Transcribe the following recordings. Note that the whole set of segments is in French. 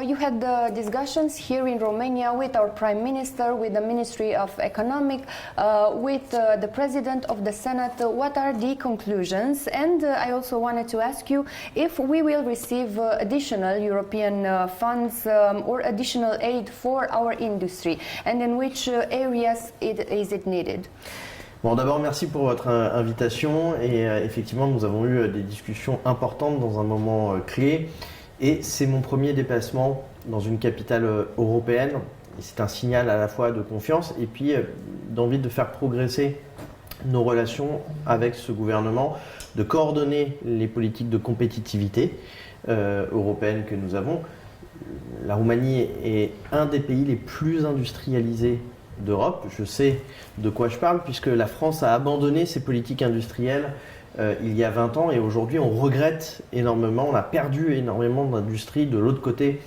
You had discussions here in Romania with our Prime Minister, with the Ministry of Economic, with the President of the Senate. What are the conclusions? And I also wanted to ask you if we will receive additional European funds or additional aid for our industry, and in which areas is it needed? Bon, d'abord, merci pour votre invitation et effectivement, nous avons eu des discussions importantes dans un moment clé et c'est mon premier déplacement dans une capitale européenne et c'est un signal à la fois de confiance et puis d'envie de faire progresser nos relations avec ce gouvernement, de coordonner les politiques de compétitivité européennes que nous avons. La Roumanie est un des pays les plus industrialisés d'Europe. Je sais de quoi je parle puisque la France a abandonné ses politiques industrielles il y a 20 ans et aujourd'hui on regrette énormément, on a perdu énormément d'industrie de l'autre côté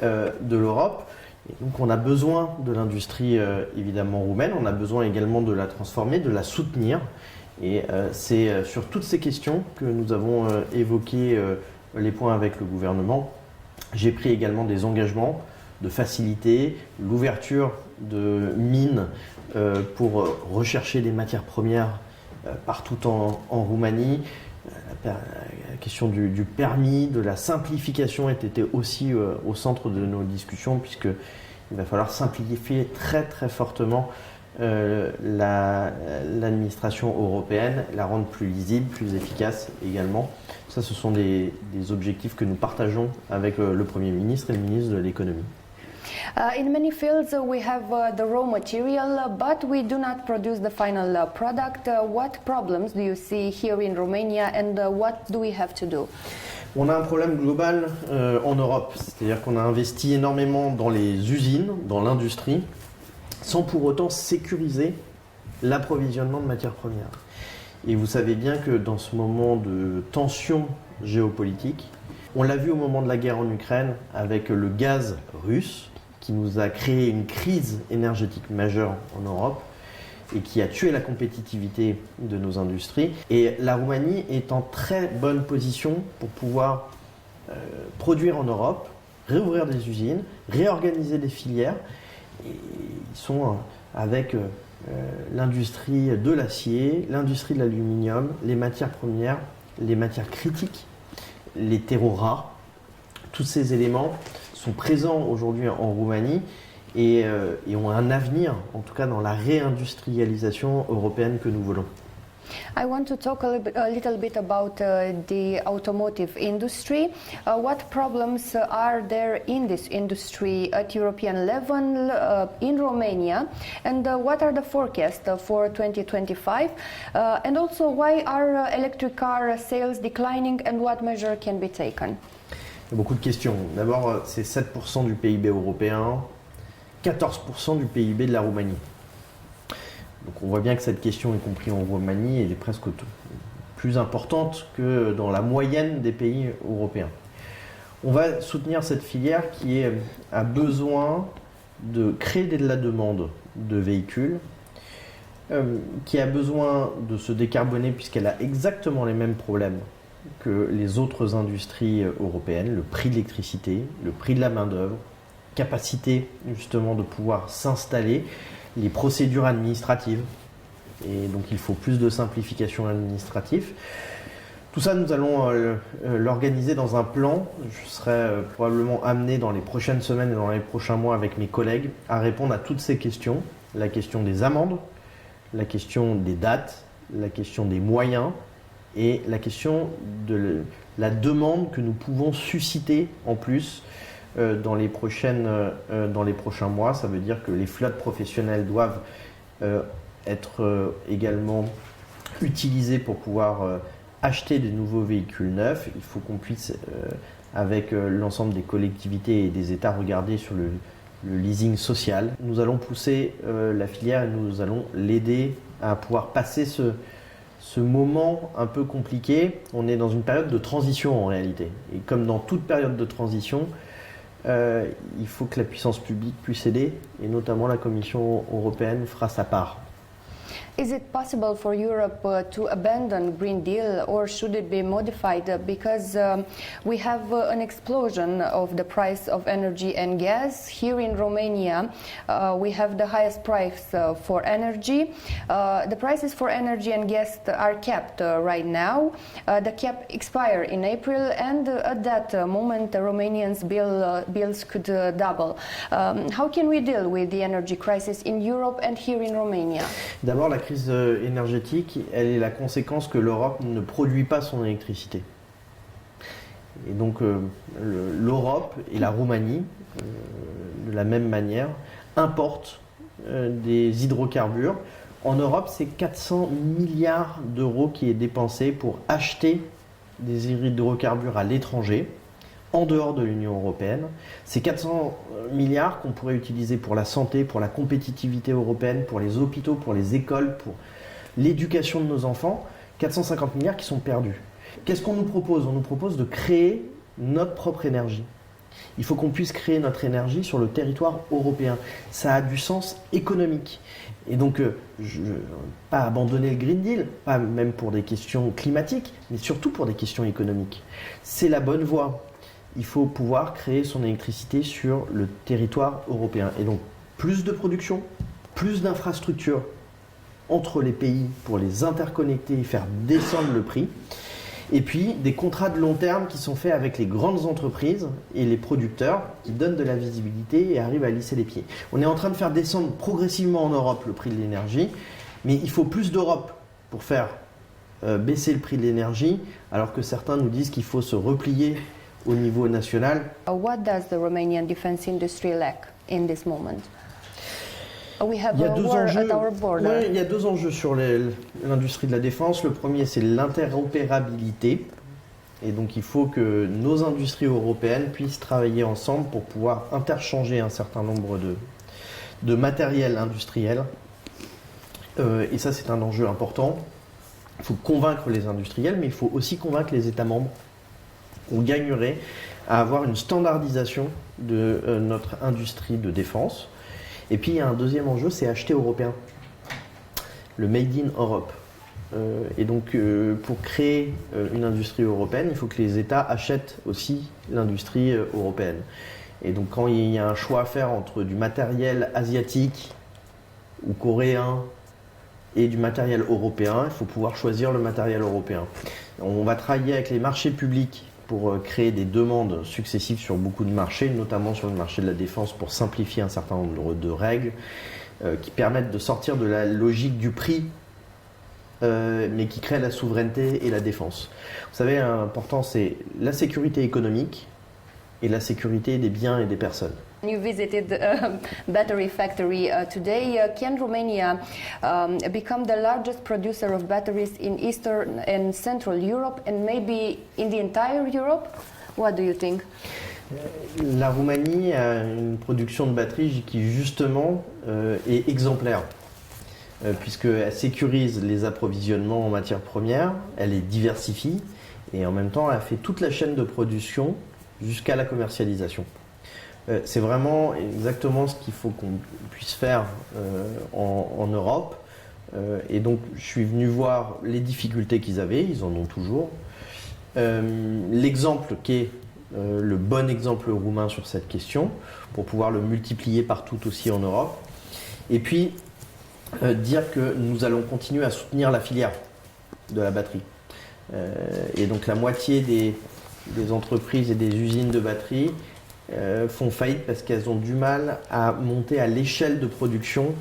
de l'Europe. Et donc on a besoin de l'industrie évidemment roumaine, on a besoin également de la transformer, de la soutenir et c'est sur toutes ces questions que nous avons évoqué les points avec le gouvernement. J'ai pris également des engagements de faciliter l'ouverture de mines pour rechercher des matières premières partout en Roumanie. La question du permis, de la simplification était aussi au centre de nos discussions puisqu'il va falloir simplifier très très fortement l'administration européenne, la rendre plus lisible, plus efficace également. Ça, ce sont des objectifs que nous partageons avec le Premier ministre et le ministre de l'économie. In many fields we have the raw material, but we do not produce the final product. What problems do you see here in Romania and what do we have to do? On a un problème global en Europe, c'est-à-dire qu'on a investi énormément dans les usines, dans l'industrie, sans pour autant sécuriser l'approvisionnement de matières premières. Et vous savez bien que dans ce moment de tension géopolitique, on l'a vu au moment de la guerre en Ukraine avec le gaz russe, qui nous a créé une crise énergétique majeure en Europe et qui a tué la compétitivité de nos industries. Et la Roumanie est en très bonne position pour pouvoir produire en Europe, réouvrir des usines, réorganiser des filières. Et ils sont avec l'industrie de l'acier, l'industrie de l'aluminium, les matières premières, les matières critiques, les terreaux rares. Tous ces éléments sont présents aujourd'hui en Roumanie et ont un avenir, en tout cas dans la réindustrialisation européenne que nous voulons. I want to talk a little bit about the automotive industry. What problems are there in this industry at European level in Romania, and what are the forecasts for 2025? And also, why are electric car sales declining, and what measure can be taken? Il y a beaucoup de questions. D'abord, c'est 7% du PIB européen, 14% du PIB de la Roumanie. Donc on voit bien que cette question, y compris en Roumanie, elle est presque plus importante que dans la moyenne des pays européens. On va soutenir cette filière qui a besoin de créer de la demande de véhicules, qui a besoin de se décarboner puisqu'elle a exactement les mêmes problèmes que les autres industries européennes, le prix de l'électricité, le prix de la main-d'œuvre, capacité justement de pouvoir s'installer, les procédures administratives. Et donc il faut plus de simplification administrative. Tout ça, nous allons l'organiser dans un plan. Je serai probablement amené dans les prochaines semaines et dans les prochains mois avec mes collègues à répondre à toutes ces questions. La question des amendes, la question des dates, la question des moyens, et la question de la demande que nous pouvons susciter en plus dans les prochains mois. Ça veut dire que les flottes professionnelles doivent être également utilisées pour pouvoir acheter de nouveaux véhicules neufs. Il faut qu'on puisse, avec l'ensemble des collectivités et des États, regarder sur le leasing social. Nous allons pousser la filière et nous allons l'aider à pouvoir passer ce moment un peu compliqué. On est dans une période de transition en réalité. Et comme dans toute période de transition, il faut que la puissance publique puisse aider, et notamment la Commission européenne fera sa part. Is it possible for Europe to abandon Green Deal, or should it be modified? Because we have an explosion of the price of energy and gas. Here in Romania, we have the highest price for energy. The prices for energy and gas are capped right now. The cap expire in April, and at that moment, the Romanians' bills could double. How can we deal with the energy crisis in Europe and here in Romania? D'abord, la crise énergétique, elle est la conséquence que l'Europe ne produit pas son électricité. Et donc l'Europe et la Roumanie, de la même manière, importent des hydrocarbures. En Europe, c'est 400 milliards d'euros qui est dépensé pour acheter des hydrocarbures à l'étranger, en dehors de l'Union européenne. Ces 400 milliards qu'on pourrait utiliser pour la santé, pour la compétitivité européenne, pour les hôpitaux, pour les écoles, pour l'éducation de nos enfants, 450 milliards qui sont perdus. Qu'est-ce qu'on nous propose? On nous propose de créer notre propre énergie. Il faut qu'on puisse créer notre énergie sur le territoire européen. Ça a du sens économique. Et donc, pas abandonner le Green Deal, pas même pour des questions climatiques, mais surtout pour des questions économiques. C'est la bonne voie. Il faut pouvoir créer son électricité sur le territoire européen. Et donc, plus de production, plus d'infrastructures entre les pays pour les interconnecter et faire descendre le prix. Et puis, des contrats de long terme qui sont faits avec les grandes entreprises et les producteurs qui donnent de la visibilité et arrivent à lisser les pieds. On est en train de faire descendre progressivement en Europe le prix de l'énergie, mais il faut plus d'Europe pour faire baisser le prix de l'énergie, alors que certains nous disent qu'il faut se replier au niveau national. What does the Romanian defense industry lack in this moment? We have Il y a a deux war enjeux. at our border. Ouais, il y a deux enjeux sur l'industrie de la défense. Le premier, c'est l'interopérabilité. Et donc, il faut que nos industries européennes puissent travailler ensemble pour pouvoir interchanger un certain nombre de matériel industriel. Et ça, c'est un enjeu important. Il faut convaincre les industriels, mais il faut aussi convaincre les États membres. On gagnerait à avoir une standardisation de notre industrie de défense. Et puis il y a un deuxième enjeu, c'est acheter européen. Le Made in Europe. Et donc pour créer une industrie européenne, il faut que les États achètent aussi l'industrie européenne. Et donc quand il y a un choix à faire entre du matériel asiatique ou coréen et du matériel européen, il faut pouvoir choisir le matériel européen. On va travailler avec les marchés publics pour créer des demandes successives sur beaucoup de marchés, notamment sur le marché de la défense, pour simplifier un certain nombre de règles qui permettent de sortir de la logique du prix, mais qui créent la souveraineté et la défense. Vous savez, l'important, c'est la sécurité économique et la sécurité des biens et des personnes. You visited a battery factory today. Can Romania become the largest producer of batteries in Eastern and Central Europe, and maybe in the entire Europe? What do you think? La Roumanie a une production de batteries qui justement est exemplaire, puisqu'elle sécurise les approvisionnements en matières premières, elle les diversifie, et en même temps elle fait toute la chaîne de production jusqu'à la commercialisation. C'est vraiment exactement ce qu'il faut qu'on puisse faire en Europe. Et donc, je suis venu voir les difficultés qu'ils avaient, ils en ont toujours. L'exemple qui est le bon exemple roumain sur cette question, pour pouvoir le multiplier partout aussi en Europe. Et puis, dire que nous allons continuer à soutenir la filière de la batterie. Et donc, la moitié des entreprises et des usines de batterie font faillite parce qu'elles ont du mal à monter à l'échelle de production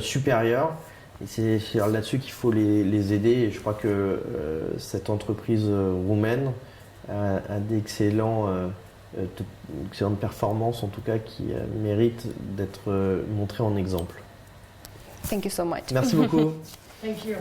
supérieure. Et c'est là-dessus qu'il faut les aider. Et je crois que cette entreprise roumaine a d'excellentes performances, en tout cas, qui méritent d'être montrées en exemple. Thank you so much. Merci beaucoup. Thank you.